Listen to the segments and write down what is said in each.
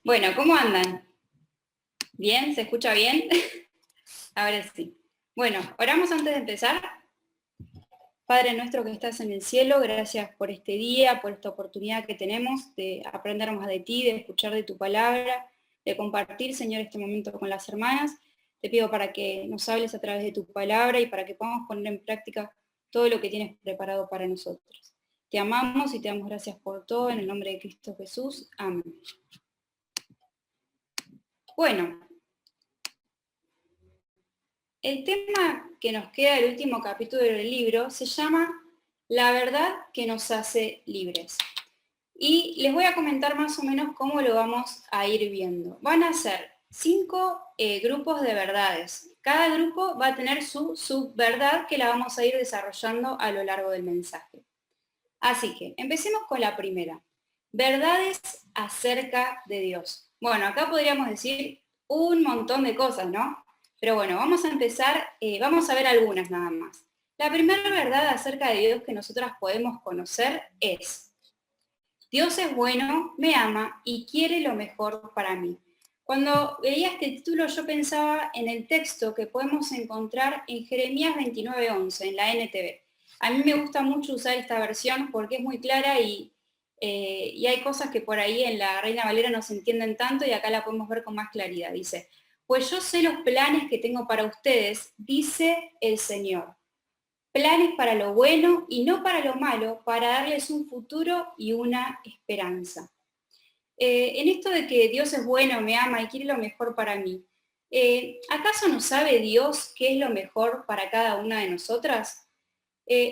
Bueno, ¿cómo andan? ¿Bien? ¿Se escucha bien? Ahora sí. Bueno, oramos antes de empezar. Padre nuestro que estás en el cielo, gracias por este día, por esta oportunidad que tenemos de aprender más de ti, de escuchar de tu palabra, de compartir, Señor, este momento con las hermanas. Te pido para que nos hables a través de tu palabra y para que podamos poner en práctica todo lo que tienes preparado para nosotros. Te amamos y te damos gracias por todo, en el nombre de Cristo Jesús. Amén. Bueno, el tema que nos queda del último capítulo del libro se llama La verdad que nos hace libres. Y les voy a comentar más o menos cómo lo vamos a ir viendo. Van a ser 5 grupos de verdades. Cada grupo va a tener su subverdad que la vamos a ir desarrollando a lo largo del mensaje. Así que empecemos con la primera. Verdades acerca de Dios. Bueno, acá podríamos decir un montón de cosas, ¿no? Pero bueno, vamos a empezar, vamos a ver algunas nada más. La primera verdad acerca de Dios que nosotras podemos conocer es: Dios es bueno, me ama y quiere lo mejor para mí. Cuando veía este título yo pensaba en el texto que podemos encontrar en Jeremías 29:11, en la NTV. A mí me gusta mucho usar esta versión porque es muy clara y hay cosas que por ahí en la Reina Valera no se entienden tanto y acá la podemos ver con más claridad. Dice: pues yo sé los planes que tengo para ustedes, dice el Señor. Planes para lo bueno y no para lo malo, para darles un futuro y una esperanza. En esto de que Dios es bueno, me ama y quiere lo mejor para mí, ¿acaso no sabe Dios qué es lo mejor para cada una de nosotras?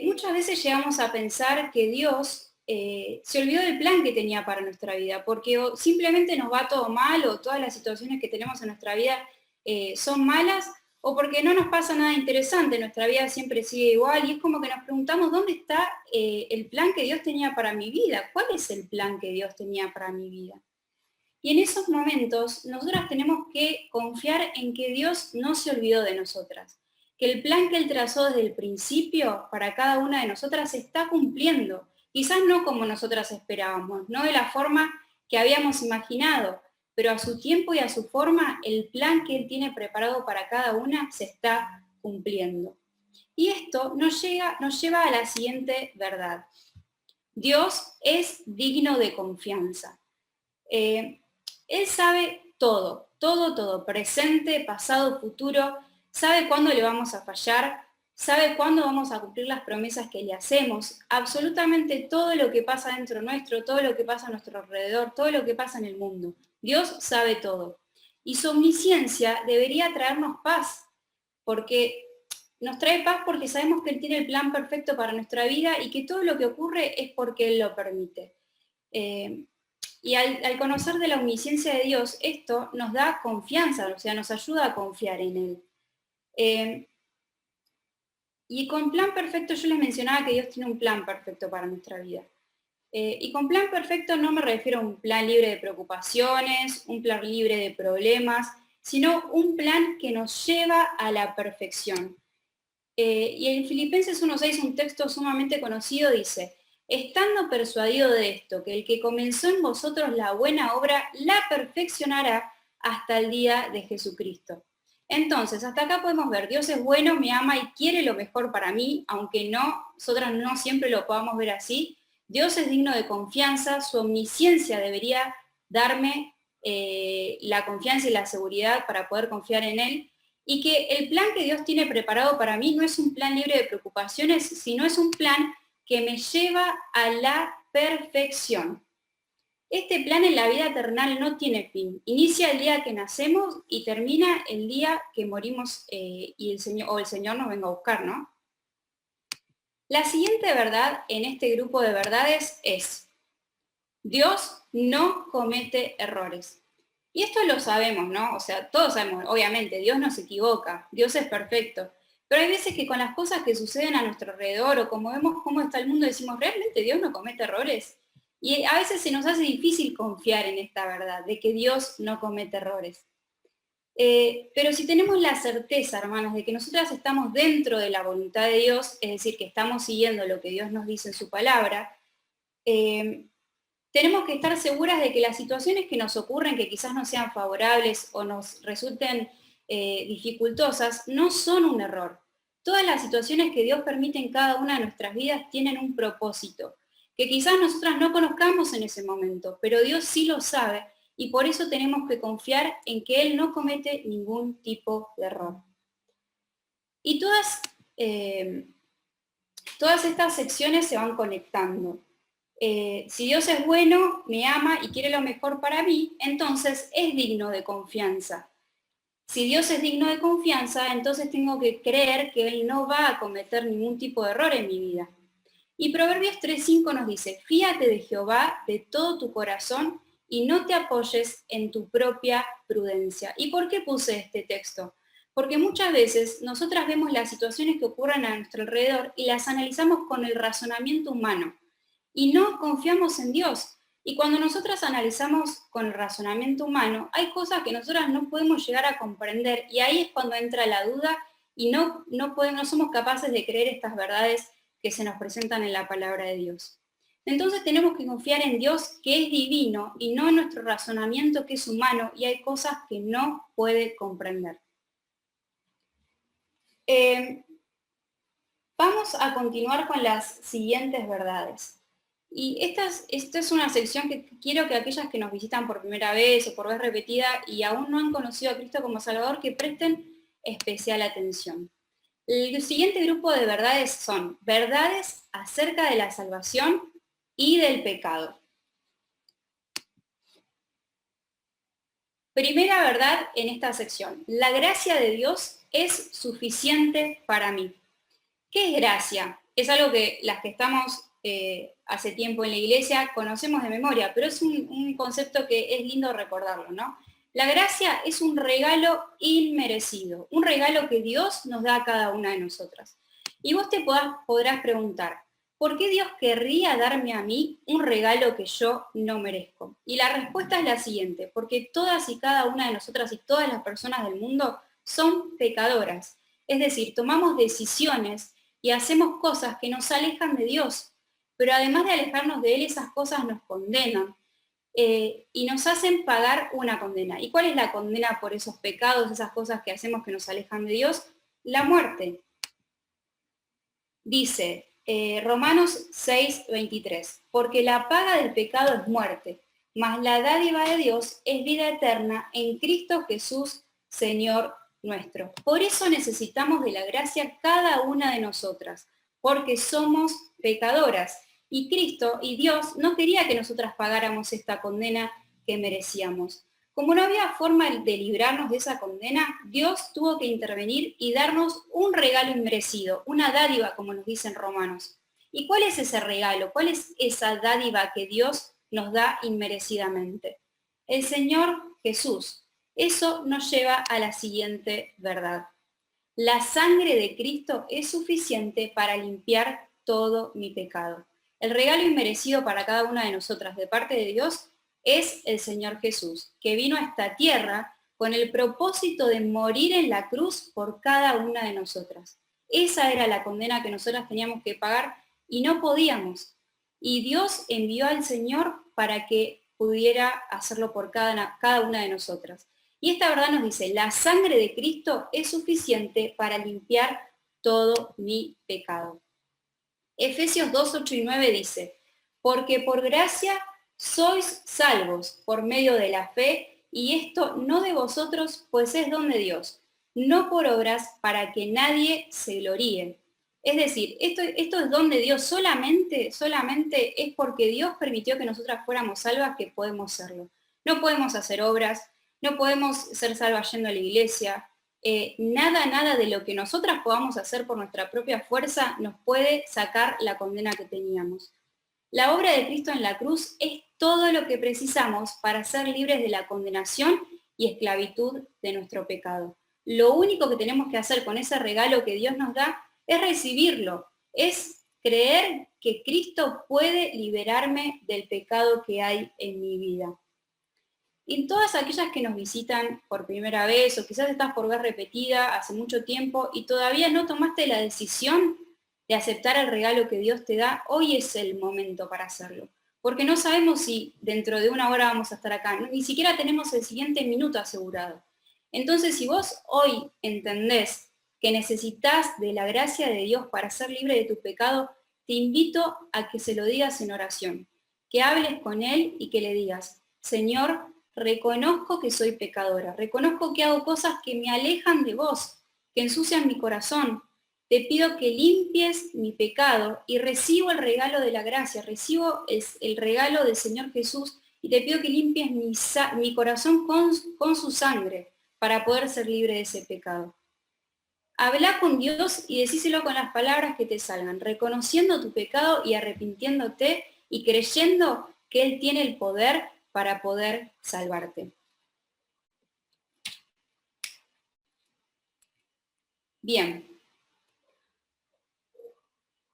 Muchas veces llegamos a pensar que Dios se olvidó del plan que tenía para nuestra vida, porque simplemente nos va todo mal o todas las situaciones que tenemos en nuestra vida son malas, o porque no nos pasa nada interesante, nuestra vida siempre sigue igual, y es como que nos preguntamos dónde está el plan que Dios tenía para mi vida, cuál es el plan que Dios tenía para mi vida. Y en esos momentos nosotras tenemos que confiar en que Dios no se olvidó de nosotras, que el plan que Él trazó desde el principio para cada una de nosotras se está cumpliendo, quizás no como nosotras esperábamos, no de la forma que habíamos imaginado, pero a su tiempo y a su forma el plan que Él tiene preparado para cada una se está cumpliendo. Y esto nos lleva a la siguiente verdad: Dios es digno de confianza. Él sabe todo, todo, todo, presente, pasado, futuro, sabe cuándo le vamos a fallar, sabe cuándo vamos a cumplir las promesas que le hacemos, absolutamente todo lo que pasa dentro nuestro, todo lo que pasa a nuestro alrededor, todo lo que pasa en el mundo. Dios sabe todo. Y su omnisciencia debería traernos paz, porque nos trae paz porque sabemos que Él tiene el plan perfecto para nuestra vida y que todo lo que ocurre es porque Él lo permite. Eh, y al conocer de la omnisciencia de Dios, esto nos da confianza, o sea, nos ayuda a confiar en Él. Y con plan perfecto yo les mencionaba que Dios tiene un plan perfecto para nuestra vida. Y con plan perfecto no me refiero a un plan libre de preocupaciones, un plan libre de problemas, sino un plan que nos lleva a la perfección. Y en Filipenses 1:6, un texto sumamente conocido, dice: estando persuadido de esto, que el que comenzó en vosotros la buena obra, la perfeccionará hasta el día de Jesucristo. Entonces, hasta acá podemos ver, Dios es bueno, me ama y quiere lo mejor para mí, aunque nosotras no siempre lo podamos ver así. Dios es digno de confianza, su omnisciencia debería darme la confianza y la seguridad para poder confiar en Él, y que el plan que Dios tiene preparado para mí no es un plan libre de preocupaciones, sino es un plan que me lleva a la perfección. Este plan en la vida terrenal no tiene fin. Inicia el día que nacemos y termina el día que morimos y el Señor nos venga a buscar, ¿no? La siguiente verdad en este grupo de verdades es: Dios no comete errores. Y esto lo sabemos, ¿no? O sea, todos sabemos, obviamente, Dios no se equivoca, Dios es perfecto. Pero hay veces que con las cosas que suceden a nuestro alrededor o como vemos cómo está el mundo, decimos, ¿realmente Dios no comete errores? Y a veces se nos hace difícil confiar en esta verdad, de que Dios no comete errores. Pero si tenemos la certeza, hermanos, de que nosotras estamos dentro de la voluntad de Dios, es decir, que estamos siguiendo lo que Dios nos dice en su palabra, tenemos que estar seguras de que las situaciones que nos ocurren, que quizás no sean favorables o nos resulten dificultosas, no son un error. Todas las situaciones que Dios permite en cada una de nuestras vidas tienen un propósito, que quizás nosotras no conozcamos en ese momento, pero Dios sí lo sabe y por eso tenemos que confiar en que Él no comete ningún tipo de error. Y todas estas secciones se van conectando. Si Dios es bueno, me ama y quiere lo mejor para mí, entonces es digno de confianza. Si Dios es digno de confianza, entonces tengo que creer que Él no va a cometer ningún tipo de error en mi vida. Y Proverbios 3:5 nos dice, fíate de Jehová de todo tu corazón y no te apoyes en tu propia prudencia. ¿Y por qué puse este texto? Porque muchas veces nosotras vemos las situaciones que ocurren a nuestro alrededor y las analizamos con el razonamiento humano y no confiamos en Dios. Y cuando nosotras analizamos con el razonamiento humano, hay cosas que nosotras no podemos llegar a comprender y ahí es cuando entra la duda y no somos capaces de creer estas verdades que se nos presentan en la palabra de Dios. Entonces tenemos que confiar en Dios que es divino y no en nuestro razonamiento que es humano y hay cosas que no puede comprender. Vamos a continuar con las siguientes verdades. Y esta es una sección que quiero que aquellas que nos visitan por primera vez o por vez repetida y aún no han conocido a Cristo como Salvador, que presten especial atención. El siguiente grupo de verdades son verdades acerca de la salvación y del pecado. Primera verdad en esta sección. La gracia de Dios es suficiente para mí. ¿Qué es gracia? Es algo que las que estamos hace tiempo en la iglesia conocemos de memoria, pero es un concepto que es lindo recordarlo, ¿no? La gracia es un regalo inmerecido, un regalo que Dios nos da a cada una de nosotras. Y vos te podrás preguntar, ¿por qué Dios querría darme a mí un regalo que yo no merezco? Y la respuesta es la siguiente, porque todas y cada una de nosotras y todas las personas del mundo son pecadoras. Es decir, tomamos decisiones y hacemos cosas que nos alejan de Dios, pero además de alejarnos de Él, esas cosas nos condenan y nos hacen pagar una condena. ¿Y cuál es la condena por esos pecados, esas cosas que hacemos que nos alejan de Dios? La muerte. Dice Romanos 6:23, porque la paga del pecado es muerte, mas la dádiva de Dios es vida eterna en Cristo Jesús, Señor nuestro. Por eso necesitamos de la gracia cada una de nosotras, porque somos pecadoras. Y Cristo y Dios no quería que nosotras pagáramos esta condena que merecíamos. Como no había forma de librarnos de esa condena, Dios tuvo que intervenir y darnos un regalo inmerecido, una dádiva, como nos dicen Romanos. ¿Y cuál es ese regalo? ¿Cuál es esa dádiva que Dios nos da inmerecidamente? El Señor Jesús. Eso nos lleva a la siguiente verdad. La sangre de Cristo es suficiente para limpiar todo mi pecado. El regalo inmerecido para cada una de nosotras de parte de Dios es el Señor Jesús, que vino a esta tierra con el propósito de morir en la cruz por cada una de nosotras. Esa era la condena que nosotras teníamos que pagar y no podíamos. Y Dios envió al Señor para que pudiera hacerlo por cada una de nosotras. Y esta verdad nos dice, la sangre de Cristo es suficiente para limpiar todo mi pecado. Efesios 2, 8 y 9 dice, porque por gracia sois salvos por medio de la fe, y esto no de vosotros, pues es don de Dios, no por obras para que nadie se gloríe. Es decir, esto es don de Dios, solamente es porque Dios permitió que nosotras fuéramos salvas que podemos serlo. No podemos hacer obras, no podemos ser salvas yendo a la iglesia, nada de lo que nosotras podamos hacer por nuestra propia fuerza nos puede sacar la condena que teníamos. La obra de Cristo en la cruz es todo lo que precisamos para ser libres de la condenación y esclavitud de nuestro pecado. Lo único que tenemos que hacer con ese regalo que Dios nos da es recibirlo, es creer que Cristo puede liberarme del pecado que hay en mi vida. Y todas aquellas que nos visitan por primera vez o quizás estás por vez repetida hace mucho tiempo y todavía no tomaste la decisión de aceptar el regalo que Dios te da, hoy es el momento para hacerlo. porque no sabemos si dentro de una hora vamos a estar acá, ni siquiera tenemos el siguiente minuto asegurado. Entonces, si vos hoy entendés que necesitas de la gracia de Dios para ser libre de tu pecado, te invito a que se lo digas en oración, que hables con Él y que le digas, Señor, reconozco que soy pecadora, reconozco que hago cosas que me alejan de vos, que ensucian mi corazón. Te pido que limpies mi pecado y recibo el regalo de la gracia, recibo el regalo del Señor Jesús y te pido que limpies mi corazón con su sangre para poder ser libre de ese pecado. Habla con Dios y decíselo con las palabras que te salgan, reconociendo tu pecado y arrepintiéndote y creyendo que Él tiene el poder para poder salvarte. Bien.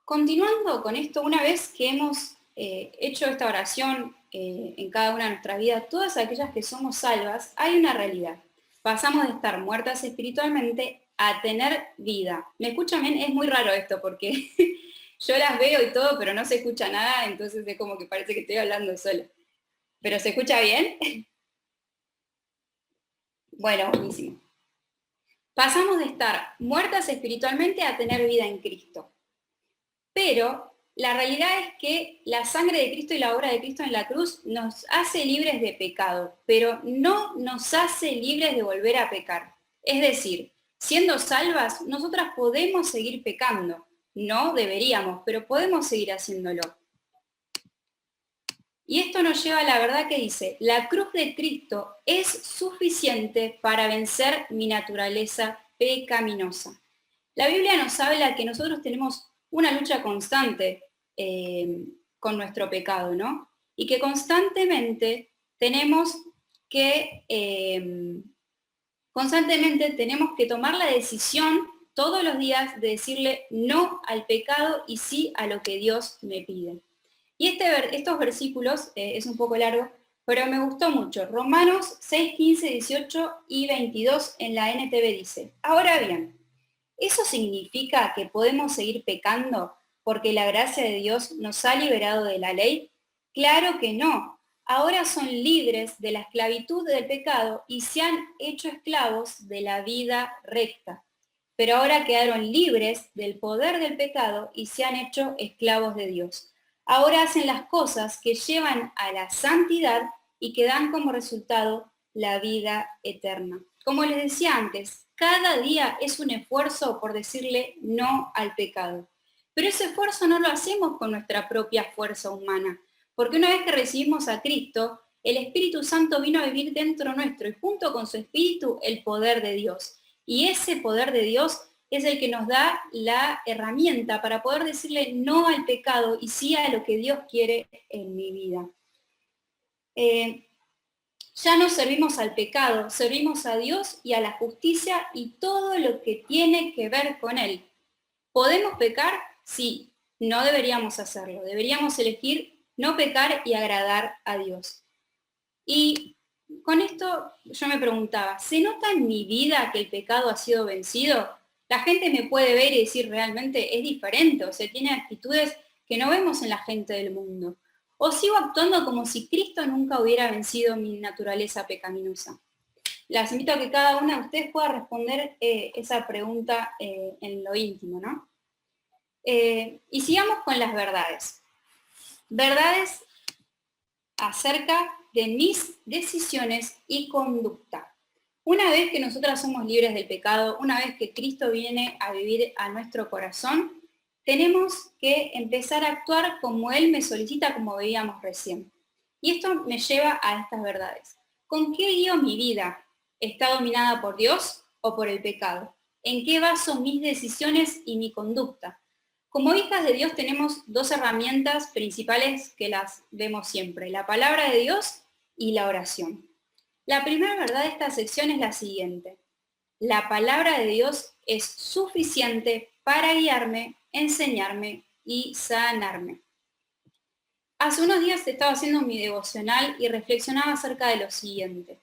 Continuando con esto, una vez que hemos hecho esta oración en cada una de nuestras vidas, todas aquellas que somos salvas, hay una realidad. Pasamos de estar muertas espiritualmente a tener vida. ¿Me escuchan bien? Es muy raro esto porque yo las veo y todo, pero no se escucha nada, entonces es como que parece que estoy hablando sola. ¿Pero se escucha bien? Bueno, buenísimo. Pasamos de estar muertas espiritualmente a tener vida en Cristo. Pero la realidad es que la sangre de Cristo y la obra de Cristo en la cruz nos hace libres de pecado, pero no nos hace libres de volver a pecar. Es decir, siendo salvas, nosotras podemos seguir pecando. No deberíamos, pero podemos seguir haciéndolo. Y esto nos lleva a la verdad que dice, la cruz de Cristo es suficiente para vencer mi naturaleza pecaminosa. La Biblia nos habla que nosotros tenemos una lucha constante con nuestro pecado, ¿no? Y que constantemente tenemos que tomar la decisión todos los días de decirle no al pecado y sí a lo que Dios me pide. Y estos versículos, es un poco largo, pero me gustó mucho. Romanos 6, 15, 18 y 22 en la NTV dice, ahora bien, ¿eso significa que podemos seguir pecando porque la gracia de Dios nos ha liberado de la ley? Claro que no. Ahora son libres de la esclavitud del pecado y se han hecho esclavos de la vida recta. Pero ahora quedaron libres del poder del pecado y se han hecho esclavos de Dios. Ahora hacen las cosas que llevan a la santidad y que dan como resultado la vida eterna. Como les decía antes, cada día es un esfuerzo por decirle no al pecado. Pero ese esfuerzo no lo hacemos con nuestra propia fuerza humana, porque una vez que recibimos a Cristo, el Espíritu Santo vino a vivir dentro nuestro y junto con su Espíritu el poder de Dios. Y ese poder de Dios es el que nos da la herramienta para poder decirle no al pecado y sí a lo que Dios quiere en mi vida. Ya no servimos al pecado, servimos a Dios y a la justicia y todo lo que tiene que ver con Él. ¿Podemos pecar? Sí, no deberíamos hacerlo. Deberíamos elegir no pecar y agradar a Dios. Y con esto yo me preguntaba, ¿se nota en mi vida que el pecado ha sido vencido? La gente me puede ver y decir realmente es diferente, o sea, tiene actitudes que no vemos en la gente del mundo. ¿O sigo actuando como si Cristo nunca hubiera vencido mi naturaleza pecaminosa? Las invito a que cada una de ustedes pueda responder esa pregunta en lo íntimo, ¿no? Y sigamos con las verdades. Verdades acerca de mis decisiones y conducta. Una vez que nosotras somos libres del pecado, una vez que Cristo viene a vivir a nuestro corazón, tenemos que empezar a actuar como Él me solicita, como veíamos recién. Y esto me lleva a estas verdades. ¿Con qué guío mi vida? ¿Está dominada por Dios o por el pecado? ¿En qué baso mis decisiones y mi conducta? Como hijas de Dios tenemos dos herramientas principales que las vemos siempre, la palabra de Dios y la oración. La primera verdad de esta sección es la siguiente. La palabra de Dios es suficiente para guiarme, enseñarme y sanarme. Hace unos días estaba haciendo mi devocional y reflexionaba acerca de lo siguiente,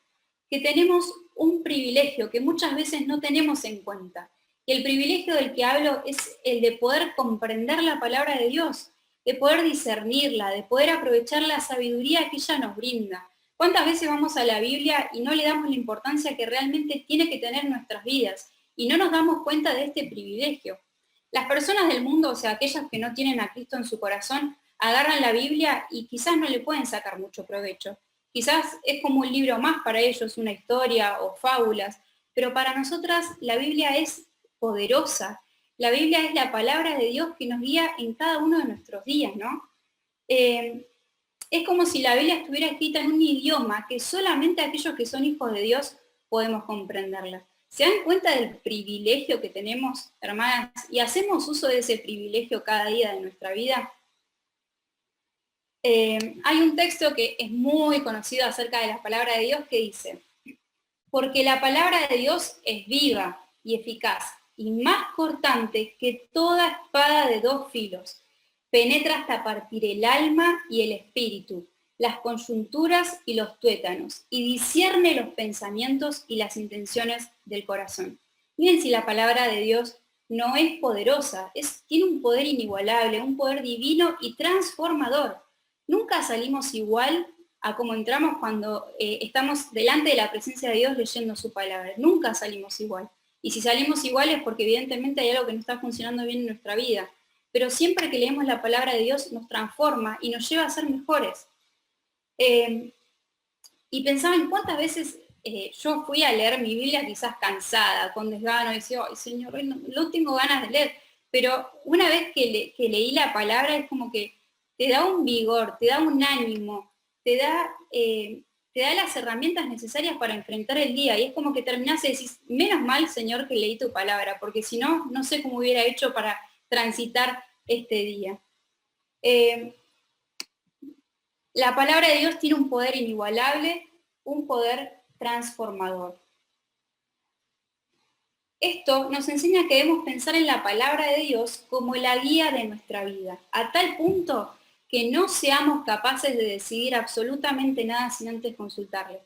que tenemos un privilegio que muchas veces no tenemos en cuenta. Y el privilegio del que hablo es el de poder comprender la palabra de Dios. de poder discernirla, de poder aprovechar la sabiduría que ella nos brinda. ¿Cuántas veces vamos a la Biblia y no le damos la importancia que realmente tiene que tener en nuestras vidas y no nos damos cuenta de este privilegio? Las personas del mundo, o sea, aquellas que no tienen a Cristo en su corazón, agarran la Biblia y quizás no le pueden sacar mucho provecho. Quizás es como un libro más para ellos, una historia o fábulas, pero para nosotras la Biblia es poderosa. La Biblia es la palabra de Dios que nos guía en cada uno de nuestros días, ¿no? Es como si la Biblia estuviera escrita en un idioma que solamente aquellos que son hijos de Dios podemos comprenderla. ¿Se dan cuenta del privilegio que tenemos, hermanas? ¿Y hacemos uso de ese privilegio cada día de nuestra vida? Hay un texto que es muy conocido acerca de la palabra de Dios que dice, porque la palabra de Dios es viva y eficaz y más cortante que toda espada de dos filos. Penetra hasta partir el alma y el espíritu, las coyunturas y los tuétanos, y discierne los pensamientos y las intenciones del corazón. Miren si la palabra de Dios no es poderosa, tiene un poder inigualable, un poder divino y transformador. Nunca salimos igual a cómo entramos cuando estamos delante de la presencia de Dios leyendo su palabra. Nunca salimos igual. Y si salimos igual es porque evidentemente hay algo que no está funcionando bien en nuestra vida. Pero siempre que leemos la palabra de Dios nos transforma y nos lleva a ser mejores. Y pensaba en cuántas veces yo fui a leer mi Biblia quizás cansada, con desgano, y decía, ay Señor, no tengo ganas de leer. Pero una vez que leí la palabra es como que te da un vigor, te da un ánimo, te da las herramientas necesarias para enfrentar el día. Y es como que terminás y decís, menos mal, Señor, que leí tu palabra, porque si no, no sé cómo hubiera hecho para transitar este día. La palabra de Dios tiene un poder inigualable, un poder transformador. Esto nos enseña que debemos pensar en la palabra de Dios como la guía de nuestra vida, a tal punto que no seamos capaces de decidir absolutamente nada sin antes consultarle.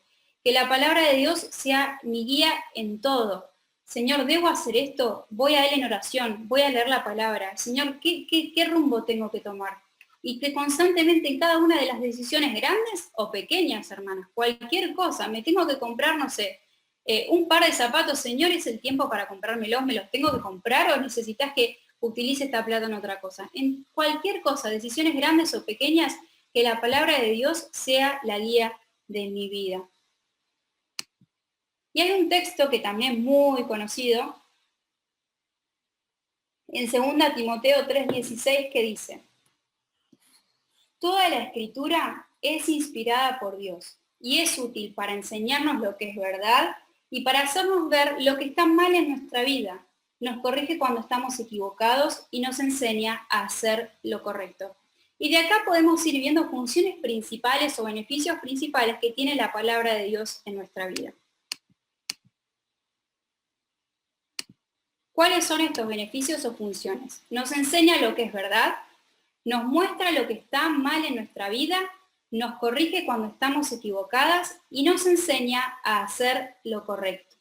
Que la palabra de Dios sea mi guía en todo. Señor, ¿debo hacer esto? Voy a Él en oración, voy a leer la palabra. Señor, ¿qué rumbo tengo que tomar? Y que constantemente en cada una de las decisiones grandes o pequeñas, hermanas, cualquier cosa, me tengo que comprar, no sé, un par de zapatos, Señor, ¿es el tiempo para comprármelos? ¿Me los tengo que comprar o necesitas que utilice esta plata en otra cosa? En cualquier cosa, decisiones grandes o pequeñas, que la palabra de Dios sea la guía de mi vida. Y hay un texto que también es muy conocido, en 2 Timoteo 3:16, que dice, toda la escritura es inspirada por Dios y es útil para enseñarnos lo que es verdad y para hacernos ver lo que está mal en nuestra vida. Nos corrige cuando estamos equivocados y nos enseña a hacer lo correcto. Y de acá podemos ir viendo funciones principales o beneficios principales que tiene la palabra de Dios en nuestra vida. ¿Cuáles son estos beneficios o funciones? Nos enseña lo que es verdad, nos muestra lo que está mal en nuestra vida, nos corrige cuando estamos equivocadas y nos enseña a hacer lo correcto.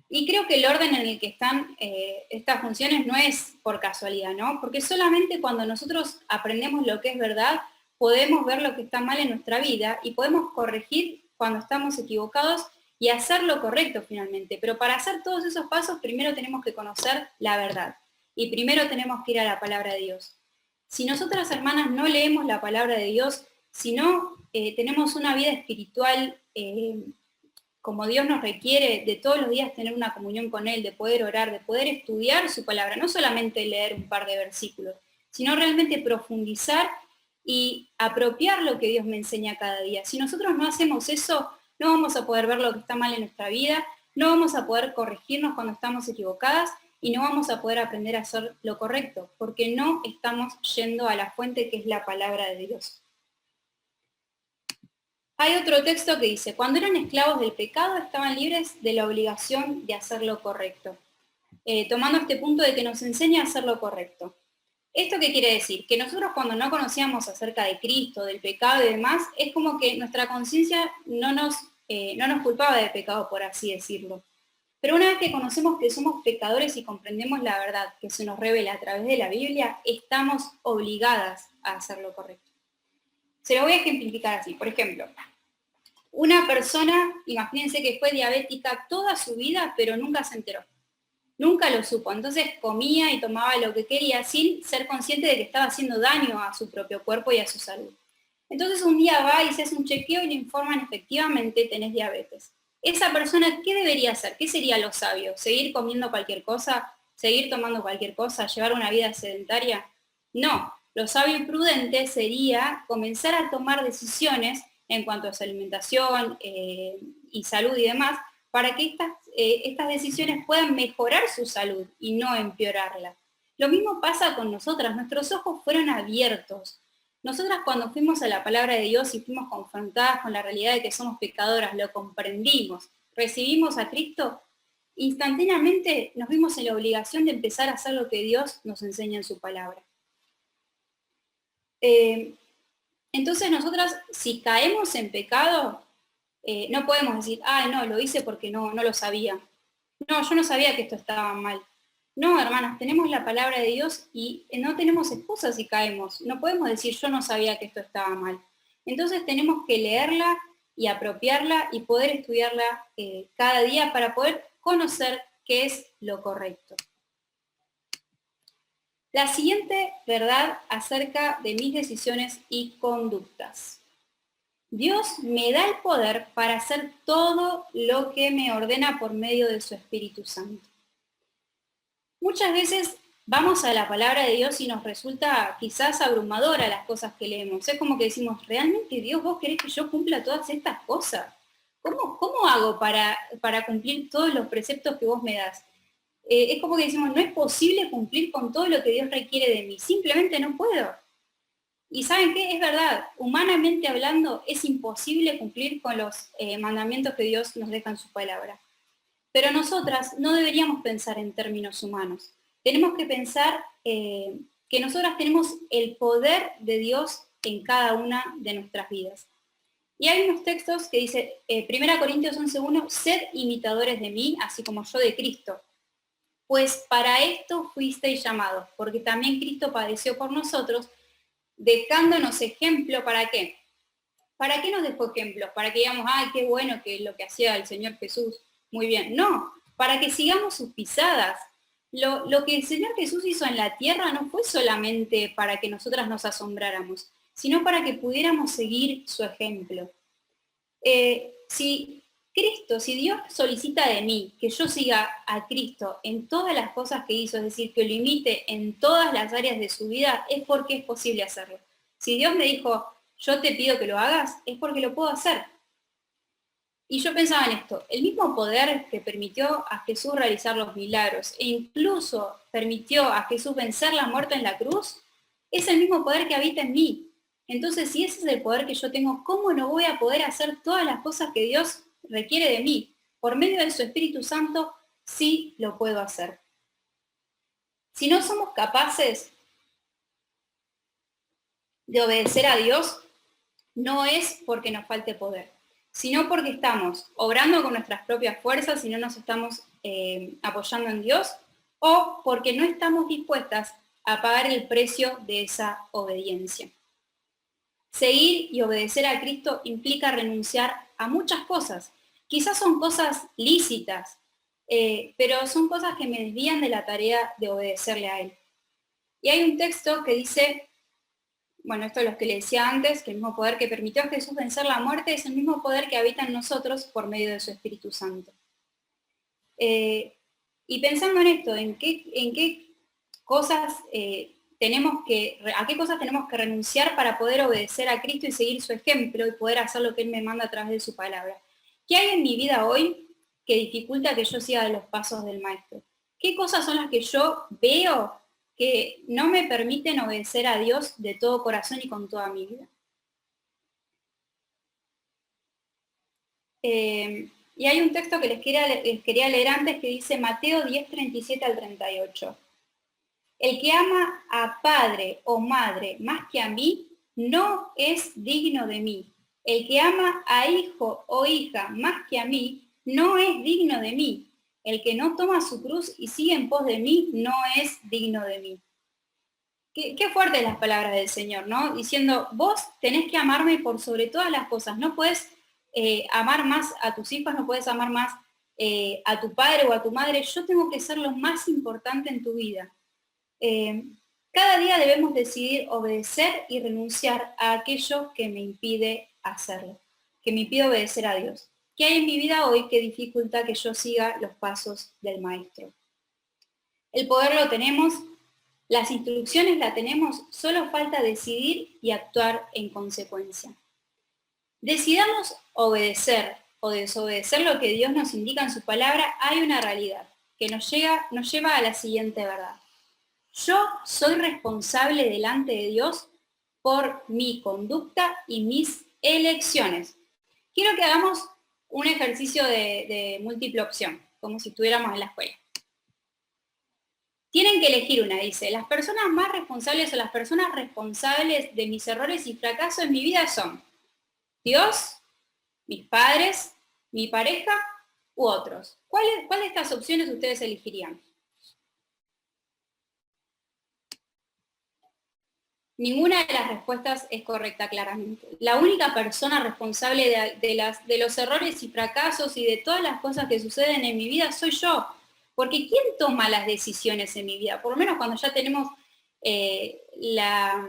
Y creo que el orden en el que están estas funciones no es por casualidad, ¿no? Porque solamente cuando nosotros aprendemos lo que es verdad, podemos ver lo que está mal en nuestra vida y podemos corregir cuando estamos equivocados y hacer lo correcto finalmente. Pero para hacer todos esos pasos, primero tenemos que conocer la verdad. Y primero tenemos que ir a la palabra de Dios. Si nosotras, hermanas, no leemos la palabra de Dios, si no tenemos una vida espiritual como Dios nos requiere de todos los días tener una comunión con Él, de poder orar, de poder estudiar su palabra, no solamente leer un par de versículos, sino realmente profundizar y apropiar lo que Dios me enseña cada día. Si nosotros no hacemos eso, no vamos a poder ver lo que está mal en nuestra vida, no vamos a poder corregirnos cuando estamos equivocadas y no vamos a poder aprender a hacer lo correcto, porque no estamos yendo a la fuente que es la palabra de Dios. Hay otro texto que dice, cuando eran esclavos del pecado estaban libres de la obligación de hacer lo correcto, tomando este punto de que nos enseña a hacer lo correcto. ¿Esto qué quiere decir? Que nosotros cuando no conocíamos acerca de Cristo, del pecado y demás, es como que nuestra conciencia no nos culpaba de pecado, por así decirlo. Pero una vez que conocemos que somos pecadores y comprendemos la verdad que se nos revela a través de la Biblia, estamos obligadas a hacer lo correcto. Se lo voy a ejemplificar así. Por ejemplo, una persona, imagínense que fue diabética toda su vida, pero nunca se enteró. Nunca lo supo. Entonces comía y tomaba lo que quería sin ser consciente de que estaba haciendo daño a su propio cuerpo y a su salud. Entonces un día va y se hace un chequeo y le informan efectivamente tenés diabetes. Esa persona, ¿qué debería hacer? ¿Qué sería lo sabio? ¿Seguir comiendo cualquier cosa? ¿Seguir tomando cualquier cosa? ¿Llevar una vida sedentaria? No. Lo sabio y prudente sería comenzar a tomar decisiones en cuanto a su alimentación y salud y demás, para que estas decisiones puedan mejorar su salud y no empeorarla. Lo mismo pasa con nosotras, nuestros ojos fueron abiertos. Nosotras cuando fuimos a la palabra de Dios y fuimos confrontadas con la realidad de que somos pecadoras, lo comprendimos, recibimos a Cristo, instantáneamente nos vimos en la obligación de empezar a hacer lo que Dios nos enseña en su palabra. Entonces nosotras, si caemos en pecado, no podemos decir, no, lo hice porque no lo sabía. No, yo no sabía que esto estaba mal. No, hermanas, tenemos la palabra de Dios y no tenemos excusa si caemos. No podemos decir, yo no sabía que esto estaba mal. Entonces tenemos que leerla y apropiarla y poder estudiarla cada día para poder conocer qué es lo correcto. La siguiente verdad acerca de mis decisiones y conductas. Dios me da el poder para hacer todo lo que me ordena por medio de su Espíritu Santo. Muchas veces vamos a la palabra de Dios y nos resulta quizás abrumadora las cosas que leemos. Es como que decimos, ¿realmente Dios vos querés que yo cumpla todas estas cosas? ¿Cómo hago para cumplir todos los preceptos que vos me das? Es como que decimos, no es posible cumplir con todo lo que Dios requiere de mí, simplemente no puedo. Y ¿saben qué? Es verdad, humanamente hablando es imposible cumplir con los mandamientos que Dios nos deja en su palabra. Pero nosotras no deberíamos pensar en términos humanos. Tenemos que pensar que nosotras tenemos el poder de Dios en cada una de nuestras vidas. Y hay unos textos que dice, 1 Corintios 11:1, sed imitadores de mí, así como yo de Cristo. Pues para esto fuisteis llamados, porque también Cristo padeció por nosotros, dejándonos ejemplo, ¿para qué? ¿Para qué nos dejó ejemplos? Para que digamos, qué bueno que es lo que hacía el Señor Jesús, muy bien. No, para que sigamos sus pisadas. Lo que el Señor Jesús hizo en la tierra no fue solamente para que nosotras nos asombráramos, sino para que pudiéramos seguir su ejemplo. Si Dios solicita de mí que yo siga a Cristo en todas las cosas que hizo, es decir, que lo imite en todas las áreas de su vida, es porque es posible hacerlo. Si Dios me dijo, yo te pido que lo hagas, es porque lo puedo hacer. Y yo pensaba en esto, el mismo poder que permitió a Jesús realizar los milagros e incluso permitió a Jesús vencer la muerte en la cruz, es el mismo poder que habita en mí. Entonces, si ese es el poder que yo tengo, ¿cómo no voy a poder hacer todas las cosas que Dios requiere de mí? Por medio de su Espíritu Santo, sí lo puedo hacer. Si no somos capaces de obedecer a Dios, no es porque nos falte poder, sino porque estamos obrando con nuestras propias fuerzas y no nos estamos apoyando en Dios, o porque no estamos dispuestas a pagar el precio de esa obediencia. Seguir y obedecer a Cristo implica renunciar a muchas cosas. Quizás son cosas lícitas, pero son cosas que me desvían de la tarea de obedecerle a Él. Y hay un texto que dice, bueno, esto es lo que le decía antes, que el mismo poder que permitió a Jesús vencer la muerte es el mismo poder que habita en nosotros por medio de su Espíritu Santo. Y pensando en esto, ¿en qué cosas a qué cosas tenemos que renunciar para poder obedecer a Cristo y seguir su ejemplo y poder hacer lo que Él me manda a través de su palabra? ¿Qué hay en mi vida hoy que dificulta que yo siga los pasos del Maestro? ¿Qué cosas son las que yo veo que no me permiten obedecer a Dios de todo corazón y con toda mi vida? Y hay un texto que les quería leer antes que dice Mateo 10, 37 al 38. El que ama a padre o madre más que a mí, no es digno de mí. El que ama a hijo o hija más que a mí, no es digno de mí. El que no toma su cruz y sigue en pos de mí no es digno de mí. Qué fuertes las palabras del Señor, ¿no? Diciendo, vos tenés que amarme por sobre todas las cosas. No puedes amar más a tus hijos, no puedes amar más a tu padre o a tu madre. Yo tengo que ser lo más importante en tu vida. Cada día debemos decidir obedecer y renunciar a aquello que me impide hacerlo, que me impide obedecer a Dios. ¿Qué hay en mi vida hoy que dificulta que yo siga los pasos del Maestro? El poder lo tenemos, las instrucciones las tenemos, solo falta decidir y actuar en consecuencia. Decidamos obedecer o desobedecer lo que Dios nos indica en su palabra, hay una realidad que nos lleva a la siguiente verdad. Yo soy responsable delante de Dios por mi conducta y mis elecciones. Quiero que hagamos un ejercicio de múltiple opción, como si estuviéramos en la escuela. Tienen que elegir una, dice. Las personas más responsables o las personas responsables de mis errores y fracasos en mi vida son Dios, mis padres, mi pareja u otros. ¿Cuál de estas opciones ustedes elegirían? Ninguna de las respuestas es correcta, claramente. La única persona responsable de los errores y fracasos y de todas las cosas que suceden en mi vida soy yo. Porque ¿quién toma las decisiones en mi vida? Por lo menos cuando ya tenemos la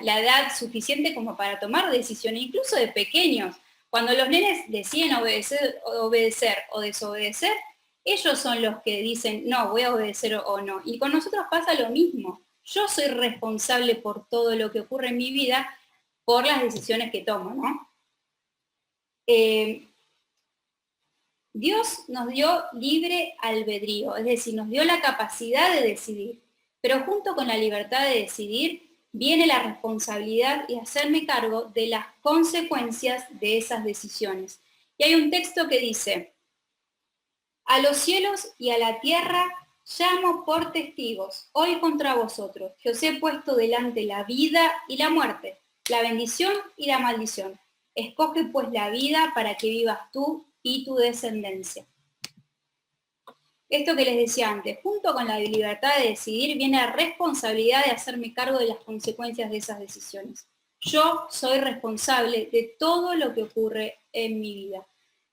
edad suficiente como para tomar decisiones, incluso de pequeños. Cuando los nenes deciden obedecer o desobedecer, ellos son los que dicen, no, voy a obedecer o no. Y con nosotros pasa lo mismo. Yo soy responsable por todo lo que ocurre en mi vida, por las decisiones que tomo, ¿no? Dios nos dio libre albedrío, es decir, nos dio la capacidad de decidir, pero junto con la libertad de decidir viene la responsabilidad y hacerme cargo de las consecuencias de esas decisiones. Y hay un texto que dice, a los cielos y a la tierra llamo por testigos, hoy contra vosotros, que os he puesto delante la vida y la muerte, la bendición y la maldición. Escoge pues la vida para que vivas tú y tu descendencia. Esto que les decía antes, junto con la libertad de decidir, viene la responsabilidad de hacerme cargo de las consecuencias de esas decisiones. Yo soy responsable de todo lo que ocurre en mi vida.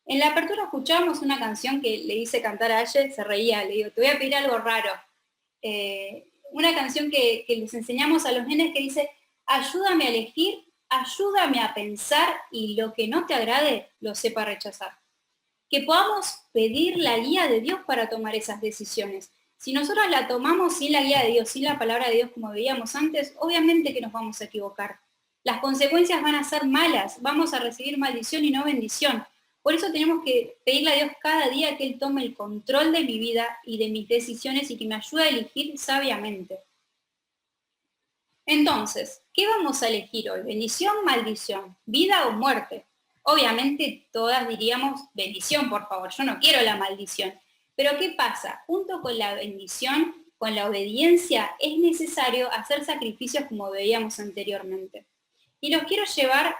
En la apertura escuchamos una canción que le hice cantar a ella, se reía, le digo, te voy a pedir algo raro. Una canción que les enseñamos a los nenes que dice, ayúdame a elegir, ayúdame a pensar y lo que no te agrade, lo sepa rechazar. Que podamos pedir la guía de Dios para tomar esas decisiones. Si nosotros la tomamos sin la guía de Dios, sin la palabra de Dios como veíamos antes, obviamente que nos vamos a equivocar. Las consecuencias van a ser malas, vamos a recibir maldición y no bendición. Por eso tenemos que pedirle a Dios cada día que Él tome el control de mi vida y de mis decisiones y que me ayude a elegir sabiamente. Entonces, ¿qué vamos a elegir hoy? ¿Bendición, maldición? ¿Vida o muerte? Obviamente todas diríamos bendición, por favor, yo no quiero la maldición. Pero ¿qué pasa? Junto con la bendición, con la obediencia, es necesario hacer sacrificios como veíamos anteriormente. Y los quiero llevar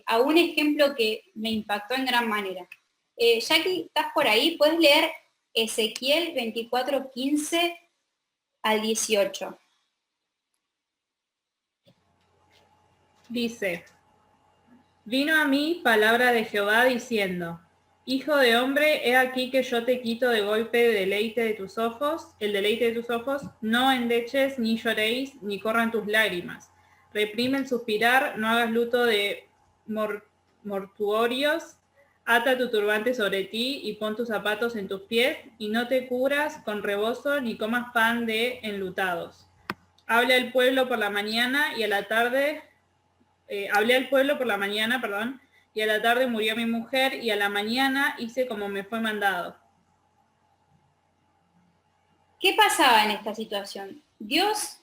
a un ejemplo que me impactó en gran manera. Jackie, ¿estás por ahí? ¿Puedes leer Ezequiel 24, 15 al 18? Dice, vino a mí palabra de Jehová diciendo, Hijo de hombre, he aquí que yo te quito de golpe el deleite de tus ojos, no endeches ni lloréis, ni corran tus lágrimas. Reprime el suspirar, no hagas luto de mortuorios, ata tu turbante sobre ti y pon tus zapatos en tus pies, y no te cubras con rebozo ni comas pan de enlutados. Hablé al pueblo por la mañana y a la tarde y a la tarde murió mi mujer, y a la mañana hice como me fue mandado. ¿Qué pasaba en esta situación? Dios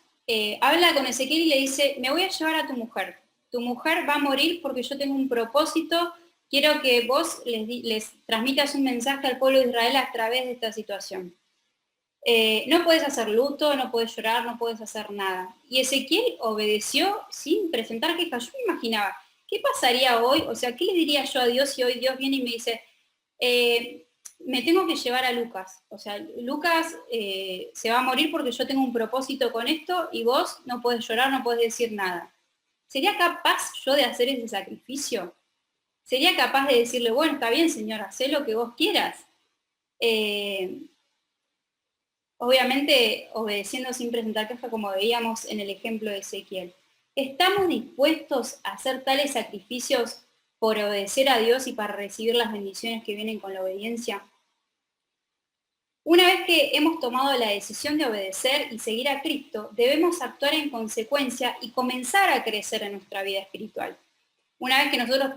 habla con Ezequiel y le dice, me voy a llevar a tu mujer. Tu mujer va a morir porque yo tengo un propósito, quiero que vos les transmitas un mensaje al pueblo de Israel a través de esta situación. No puedes hacer luto, no puedes llorar, no puedes hacer nada. Y Ezequiel obedeció sin presentar quejas. Yo me imaginaba, ¿qué pasaría hoy? O sea, ¿qué le diría yo a Dios si hoy Dios viene y me dice, me tengo que llevar a Lucas. O sea, Lucas se va a morir porque yo tengo un propósito con esto y vos no podés llorar, no podés decir nada. ¿Sería capaz yo de hacer ese sacrificio? ¿Sería capaz de decirle, bueno, está bien, señor, hacé lo que vos quieras? Obviamente obedeciendo sin presentar queja, como veíamos en el ejemplo de Ezequiel. ¿Estamos dispuestos a hacer tales sacrificios por obedecer a Dios y para recibir las bendiciones que vienen con la obediencia? Una vez que hemos tomado la decisión de obedecer y seguir a Cristo, debemos actuar en consecuencia y comenzar a crecer en nuestra vida espiritual. Una vez que nosotros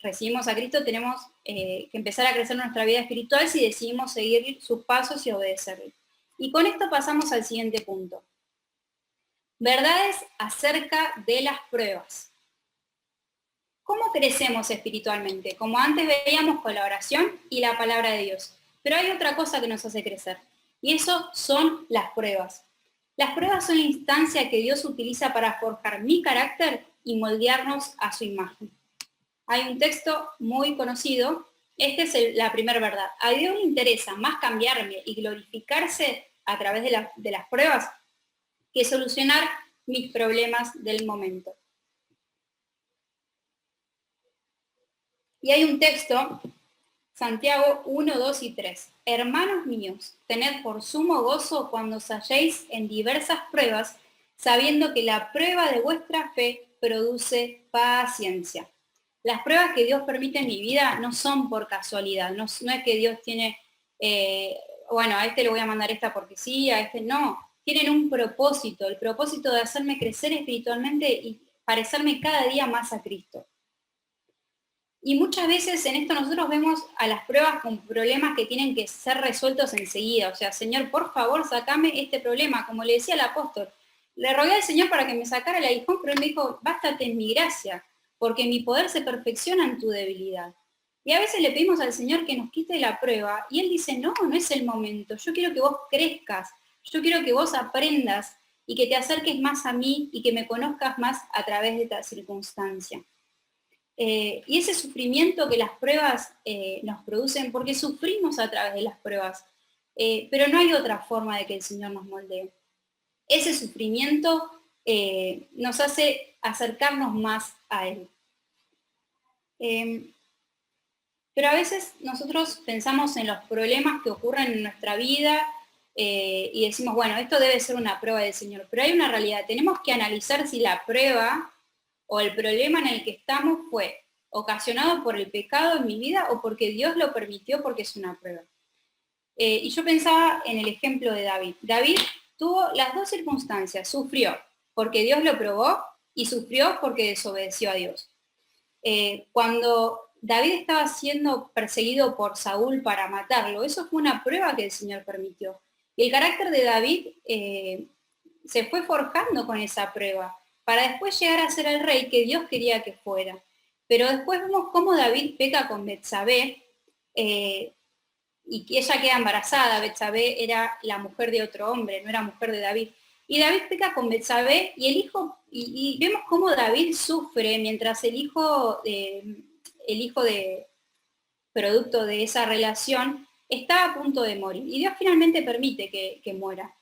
recibimos a Cristo, tenemos que empezar a crecer en nuestra vida espiritual si decidimos seguir sus pasos y obedecerle. Y con esto pasamos al siguiente punto. Verdades acerca de las pruebas. ¿Cómo crecemos espiritualmente? Como antes veíamos, con la oración y la palabra de Dios. Pero hay otra cosa que nos hace crecer, y eso son las pruebas. Las pruebas son la instancia que Dios utiliza para forjar mi carácter y moldearnos a su imagen. Hay un texto muy conocido, esta es la primera verdad. A Dios le interesa más cambiarme y glorificarse a través de las pruebas que solucionar mis problemas del momento. Y hay un texto, Santiago 1, 2 y 3. Hermanos míos, tened por sumo gozo cuando os halléis en diversas pruebas, sabiendo que la prueba de vuestra fe produce paciencia. Las pruebas que Dios permite en mi vida no son por casualidad, no es que Dios tiene, bueno, a este le voy a mandar esta porque sí, a este no. Tienen un propósito, el propósito de hacerme crecer espiritualmente y parecerme cada día más a Cristo. Y muchas veces en esto nosotros vemos a las pruebas con problemas que tienen que ser resueltos enseguida. O sea, Señor, por favor, sacame este problema. Como le decía el apóstol, le rogué al Señor para que me sacara el aguijón, pero él me dijo, bástate en mi gracia, porque mi poder se perfecciona en tu debilidad. Y a veces le pedimos al Señor que nos quite la prueba, y Él dice, no, no es el momento. Yo quiero que vos crezcas, yo quiero que vos aprendas y que te acerques más a mí y que me conozcas más a través de esta circunstancia. Y ese sufrimiento que las pruebas nos producen, porque sufrimos a través de las pruebas, pero no hay otra forma de que el Señor nos moldee. Ese sufrimiento nos hace acercarnos más a Él. Pero a veces nosotros pensamos en los problemas que ocurren en nuestra vida y decimos, bueno, esto debe ser una prueba del Señor, pero hay una realidad, tenemos que analizar si la prueba o el problema en el que estamos fue ocasionado por el pecado en mi vida o porque Dios lo permitió porque es una prueba. Y yo pensaba en el ejemplo de David. David tuvo las dos circunstancias, sufrió porque Dios lo probó y sufrió porque desobedeció a Dios. Cuando David estaba siendo perseguido por Saúl para matarlo, eso fue una prueba que el Señor permitió. Y el carácter de David se fue forjando con esa prueba, para después llegar a ser el rey que Dios quería que fuera. Pero después vemos cómo David peca con Betsabé y que ella queda embarazada. Betsabé era la mujer de otro hombre, no era mujer de David. Y David peca con Betsabé y el hijo, y vemos cómo David sufre mientras el hijo de producto de esa relación está a punto de morir. Y Dios finalmente permite que muera.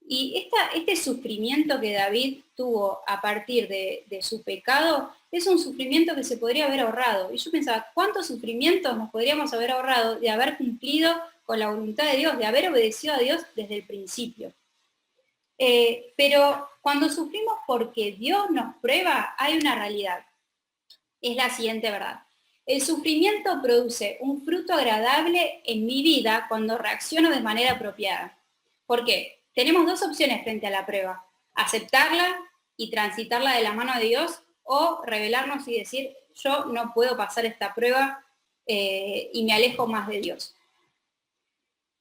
Y este sufrimiento que David tuvo a partir de su pecado es un sufrimiento que se podría haber ahorrado. Y yo pensaba, ¿cuántos sufrimientos nos podríamos haber ahorrado de haber cumplido con la voluntad de Dios, de haber obedecido a Dios desde el principio? Pero cuando sufrimos porque Dios nos prueba, hay una realidad. Es la siguiente verdad. El sufrimiento produce un fruto agradable en mi vida cuando reacciono de manera apropiada. ¿Por qué? Tenemos dos opciones frente a la prueba, aceptarla y transitarla de la mano de Dios o rebelarnos y decir, yo no puedo pasar esta prueba y me alejo más de Dios.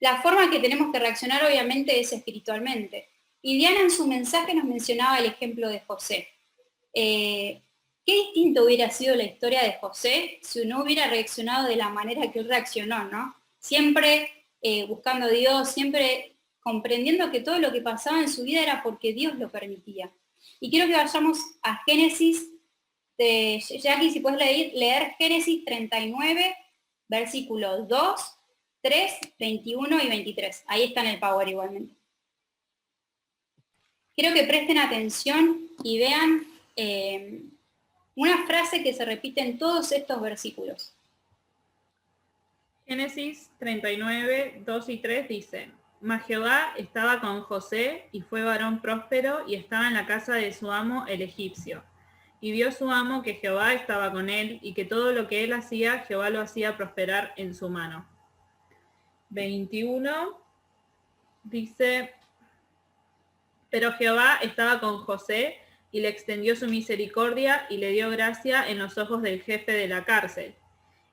La forma que tenemos que reaccionar obviamente es espiritualmente. Y Diana en su mensaje nos mencionaba el ejemplo de José. Qué distinto hubiera sido la historia de José si no hubiera reaccionado de la manera que él reaccionó, ¿no? Siempre buscando a Dios, siempre comprendiendo que todo lo que pasaba en su vida era porque Dios lo permitía. Y quiero que vayamos a Génesis, Jackie, si puedes leer Génesis 39, versículos 2, 3, 21 y 23. Ahí está en el Power igualmente. Quiero que presten atención y vean una frase que se repite en todos estos versículos. Génesis 39, 2 y 3 dice: Mas Jehová estaba con José, y fue varón próspero, y estaba en la casa de su amo el egipcio. Y vio su amo que Jehová estaba con él, y que todo lo que él hacía, Jehová lo hacía prosperar en su mano. 21 dice: Pero Jehová estaba con José, y le extendió su misericordia, y le dio gracia en los ojos del jefe de la cárcel.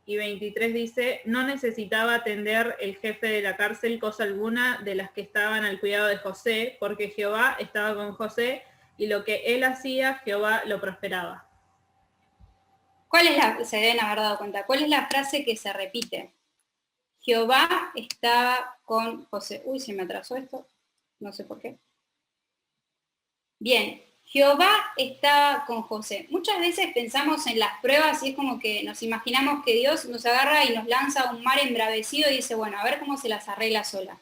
Y 23 dice: No necesitaba atender el jefe de la cárcel cosa alguna de las que estaban al cuidado de José, porque Jehová estaba con José, y lo que él hacía, Jehová lo prosperaba. Se deben haber dado cuenta, ¿cuál es la frase que se repite? Jehová estaba con José. Uy, se me atrasó esto, no sé por qué. Bien, Jehová estaba con José. Muchas veces pensamos en las pruebas y es como que nos imaginamos que Dios nos agarra y nos lanza a un mar embravecido y dice, bueno, a ver cómo se las arregla sola.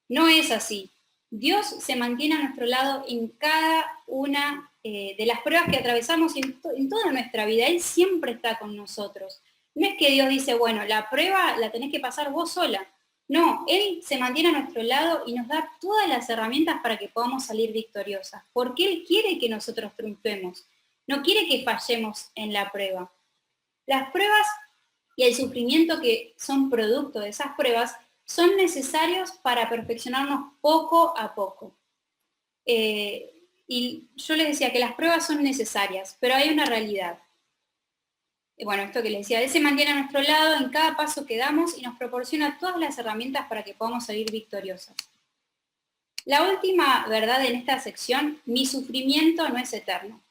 No es así. Dios se mantiene a nuestro lado en cada una de las pruebas que atravesamos y en toda nuestra vida. Él siempre está con nosotros. No es que Dios dice, bueno, la prueba la tenés que pasar vos sola. No, Él se mantiene a nuestro lado y nos da todas las herramientas para que podamos salir victoriosas, porque Él quiere que nosotros triunfemos, no quiere que fallemos en la prueba. Las pruebas y el sufrimiento que son producto de esas pruebas son necesarios para perfeccionarnos poco a poco. Y yo les decía que las pruebas son necesarias, pero hay una realidad. Bueno, esto que les decía, Él se mantiene a nuestro lado en cada paso que damos y nos proporciona todas las herramientas para que podamos salir victoriosas. La última verdad en esta sección: mi sufrimiento no es eterno.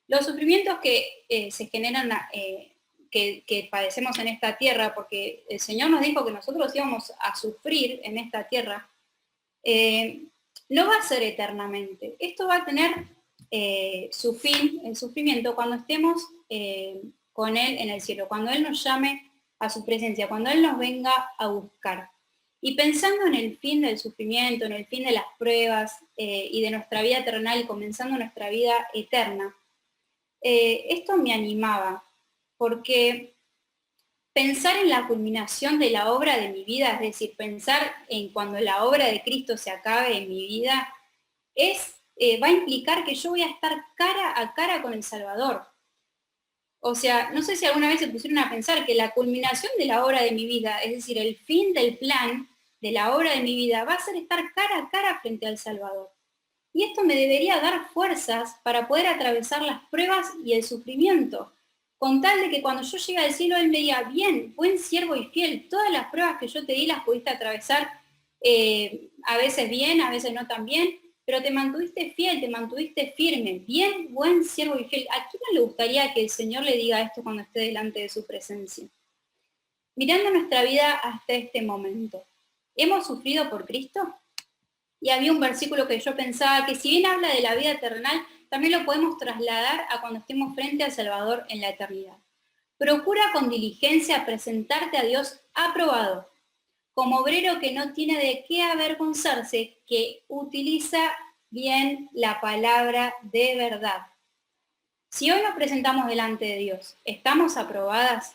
Los sufrimientos que se generan, que padecemos en esta tierra, porque el Señor nos dijo que nosotros íbamos a sufrir en esta tierra, no va a ser eternamente. Esto va a tener su fin, el sufrimiento, cuando estemos con Él en el cielo, cuando Él nos llame a su presencia, cuando Él nos venga a buscar. Y pensando en el fin del sufrimiento, en el fin de las pruebas y de nuestra vida terrenal y comenzando nuestra vida eterna, esto me animaba, porque pensar en la culminación de la obra de mi vida, es decir, pensar en cuando la obra de Cristo se acabe en mi vida, va a implicar que yo voy a estar cara a cara con el Salvador. O sea, no sé si alguna vez se pusieron a pensar que la culminación de la obra de mi vida, es decir, el fin del plan de la obra de mi vida, va a ser estar cara a cara frente al Salvador. Y esto me debería dar fuerzas para poder atravesar las pruebas y el sufrimiento, con tal de que cuando yo llegue al cielo Él me diga, bien, buen siervo y fiel, todas las pruebas que yo te di las pudiste atravesar, a veces bien, a veces no tan bien, pero te mantuviste fiel, te mantuviste firme, bien, buen siervo y fiel. ¿A quién no le gustaría que el Señor le diga esto cuando esté delante de su presencia? Mirando nuestra vida hasta este momento, ¿hemos sufrido por Cristo? Y había un versículo que yo pensaba que, si bien habla de la vida terrenal, también lo podemos trasladar a cuando estemos frente al Salvador en la eternidad. Procura con diligencia presentarte a Dios aprobado, como obrero que no tiene de qué avergonzarse, que utiliza bien la palabra de verdad. Si hoy nos presentamos delante de Dios, ¿estamos aprobadas?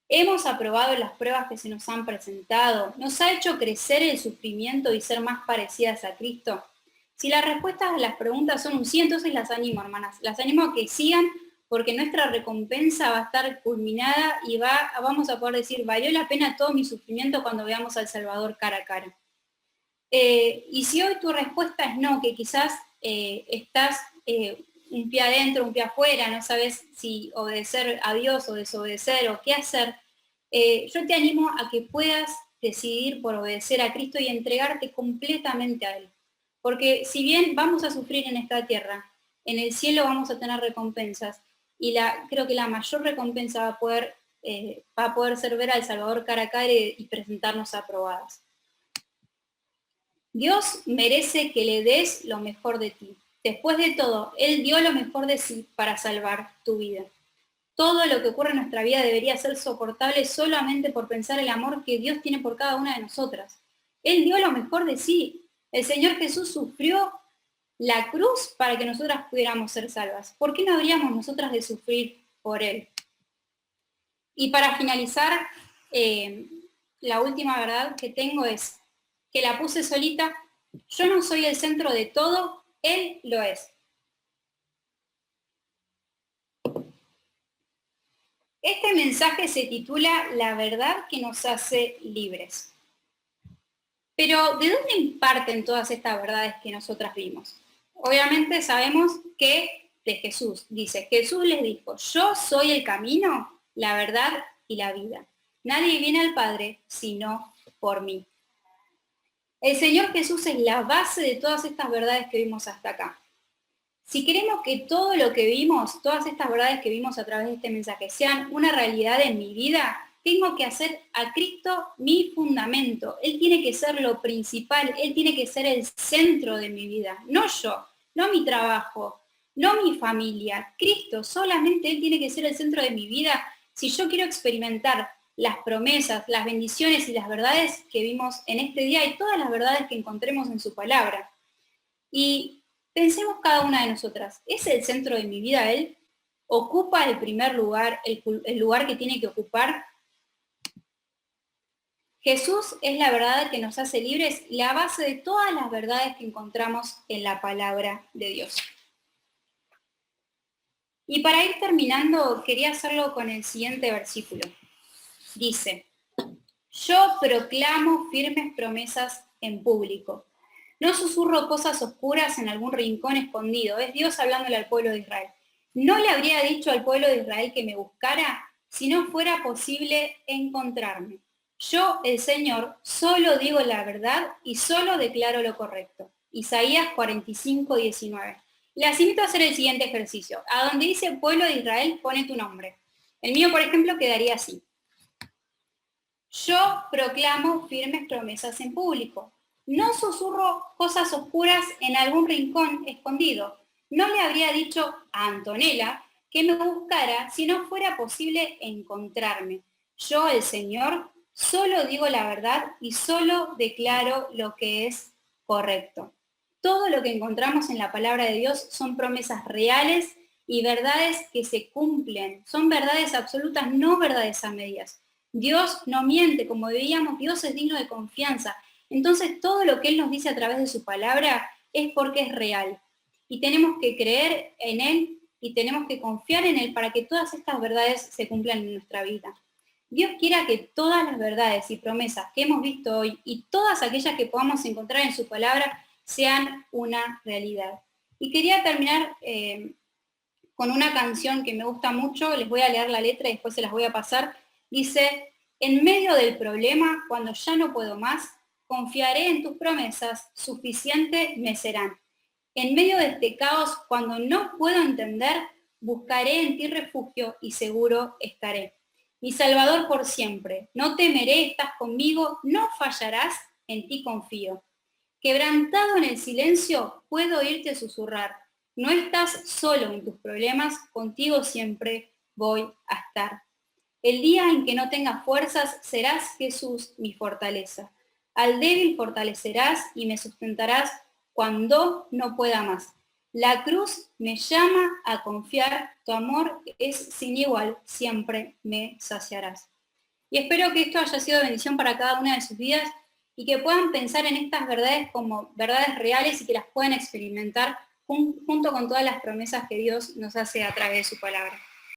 ¿Hemos aprobado las pruebas que se nos han presentado? ¿Nos ha hecho crecer el sufrimiento y ser más parecidas a Cristo? Si las respuestas a las preguntas son un sí, entonces las animo, hermanas. Las animo a que sigan, porque nuestra recompensa va a estar culminada y vamos a poder decir, valió la pena todo mi sufrimiento cuando veamos al Salvador cara a cara. Y si hoy tu respuesta es no, que quizás estás un pie adentro, un pie afuera, no sabes si obedecer a Dios o desobedecer o qué hacer, yo te animo a que puedas decidir por obedecer a Cristo y entregarte completamente a Él. Porque si bien vamos a sufrir en esta tierra, en el cielo vamos a tener recompensas y creo que la mayor recompensa va a poder ser ver al Salvador cara a cara y presentarnos aprobadas. Dios merece que le des lo mejor de ti. Después de todo, Él dio lo mejor de sí para salvar tu vida. Todo lo que ocurre en nuestra vida debería ser soportable solamente por pensar el amor que Dios tiene por cada una de nosotras. Él dio lo mejor de sí. El Señor Jesús sufrió la cruz para que nosotras pudiéramos ser salvas. ¿Por qué no habríamos nosotras de sufrir por Él? Y para finalizar, la última verdad que tengo es que la puse solita. Yo no soy el centro de todo, Él lo es. Este mensaje se titula La verdad que nos hace libres. Pero, ¿de dónde parten todas estas verdades que nosotras vimos? Obviamente sabemos que de Jesús. Dice, Jesús les dijo, yo soy el camino, la verdad y la vida. Nadie viene al Padre sino por mí. El Señor Jesús es la base de todas estas verdades que vimos hasta acá. Si queremos que todo lo que vimos, todas estas verdades que vimos a través de este mensaje sean una realidad en mi vida, tengo que hacer a Cristo mi fundamento. Él tiene que ser lo principal, Él tiene que ser el centro de mi vida, no yo, no mi trabajo, no mi familia. Cristo, solamente Él tiene que ser el centro de mi vida si yo quiero experimentar las promesas, las bendiciones y las verdades que vimos en este día y todas las verdades que encontremos en su palabra. Y pensemos cada una de nosotras, ¿es el centro de mi vida Él? ¿Ocupa el primer lugar, el lugar que tiene que ocupar? Jesús es la verdad que nos hace libres, la base de todas las verdades que encontramos en la palabra de Dios. Y para ir terminando, quería hacerlo con el siguiente versículo. Dice, yo proclamo firmes promesas en público. No susurro cosas oscuras en algún rincón escondido. Es Dios hablándole al pueblo de Israel. ¿No le habría dicho al pueblo de Israel que me buscara si no fuera posible encontrarme? Yo, el Señor, solo digo la verdad y solo declaro lo correcto. Isaías 45, 19. Les invito a hacer el siguiente ejercicio. A donde dice pueblo de Israel, pone tu nombre. El mío, por ejemplo, quedaría así. Yo proclamo firmes promesas en público. No susurro cosas oscuras en algún rincón escondido. No le habría dicho a Antonella que me buscara si no fuera posible encontrarme. Yo, el Señor, solo digo la verdad y solo declaro lo que es correcto. Todo lo que encontramos en la palabra de Dios son promesas reales y verdades que se cumplen. Son verdades absolutas, no verdades a medias. Dios no miente, como veíamos, Dios es digno de confianza. Entonces todo lo que Él nos dice a través de su palabra es porque es real. Y tenemos que creer en Él y tenemos que confiar en Él para que todas estas verdades se cumplan en nuestra vida. Dios quiera que todas las verdades y promesas que hemos visto hoy y todas aquellas que podamos encontrar en su palabra sean una realidad. Y quería terminar con una canción que me gusta mucho, les voy a leer la letra y después se las voy a pasar. Dice, en medio del problema, cuando ya no puedo más, confiaré en tus promesas, suficiente me serán. En medio de este caos, cuando no puedo entender, buscaré en ti refugio y seguro estaré. Mi Salvador por siempre, no temeré, estás conmigo, no fallarás, en ti confío. Quebrantado en el silencio, puedo oírte susurrar. No estás solo en tus problemas, contigo siempre voy a estar. El día en que no tengas fuerzas, serás Jesús mi fortaleza. Al débil fortalecerás y me sustentarás cuando no pueda más. La cruz me llama a confiar, tu amor es sin igual, siempre me saciarás. Y espero que esto haya sido bendición para cada una de sus vidas y que puedan pensar en estas verdades como verdades reales y que las puedan experimentar junto con todas las promesas que Dios nos hace a través de su palabra.